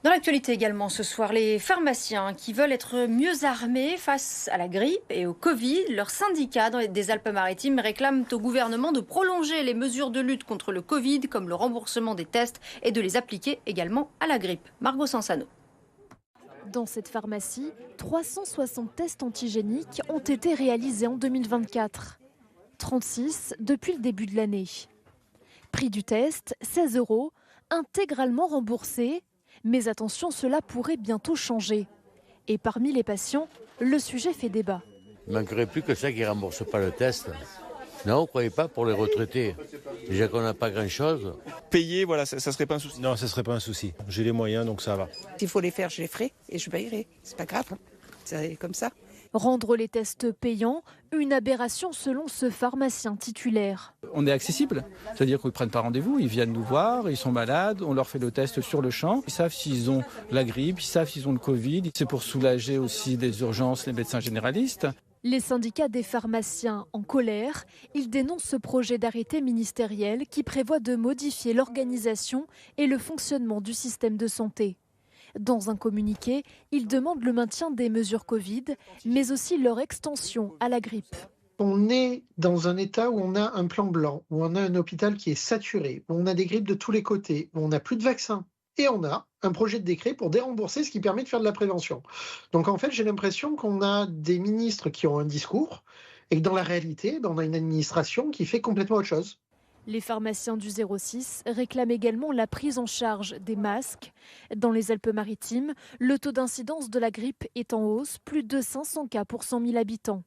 Dans l'actualité également ce soir, les pharmaciens qui veulent être mieux armés face à la grippe et au Covid, leurs syndicats des Alpes-Maritimes réclament au gouvernement de prolonger les mesures de lutte contre le Covid, comme le remboursement des tests, et de les appliquer également à la grippe. Margot Sansano. Dans cette pharmacie, 360 tests antigéniques ont été réalisés en 2024. 36 depuis le début de l'année. Prix du test, 16 €, intégralement remboursé. Mais attention, cela pourrait bientôt changer. Et parmi les patients, le sujet fait débat. Il ne manquerait plus que ça qui ne remboursent pas le test. Non, vous ne croyez pas pour les retraités? Déjà qu'on n'a pas grand-chose. Payer, voilà, ça ne serait pas un souci. Non, ça ne serait pas un souci. J'ai les moyens, donc ça va. S'il faut les faire, je les ferai et je payerai. C'est pas grave, hein. C'est comme ça. Rendre les tests payants, une aberration selon ce pharmacien titulaire. On est accessible, c'est-à-dire qu'ils ne prennent pas rendez-vous, ils viennent nous voir, ils sont malades, on leur fait le test sur le champ. Ils savent s'ils ont la grippe, ils savent s'ils ont le Covid. C'est pour soulager aussi des urgences les médecins généralistes. Les syndicats des pharmaciens en colère, ils dénoncent ce projet d'arrêté ministériel qui prévoit de modifier l'organisation et le fonctionnement du système de santé. Dans un communiqué, ils demandent le maintien des mesures Covid, mais aussi leur extension à la grippe. On est dans un état où on a un plan blanc, où on a un hôpital qui est saturé, où on a des grippes de tous les côtés, où on n'a plus de vaccins. Et on a un projet de décret pour dérembourser, ce qui permet de faire de la prévention. Donc en fait, j'ai l'impression qu'on a des ministres qui ont un discours et que dans la réalité, on a une administration qui fait complètement autre chose. Les pharmaciens du 06 réclament également la prise en charge des masques. Dans les Alpes-Maritimes, le taux d'incidence de la grippe est en hausse, plus de 500 cas pour 100 000 habitants.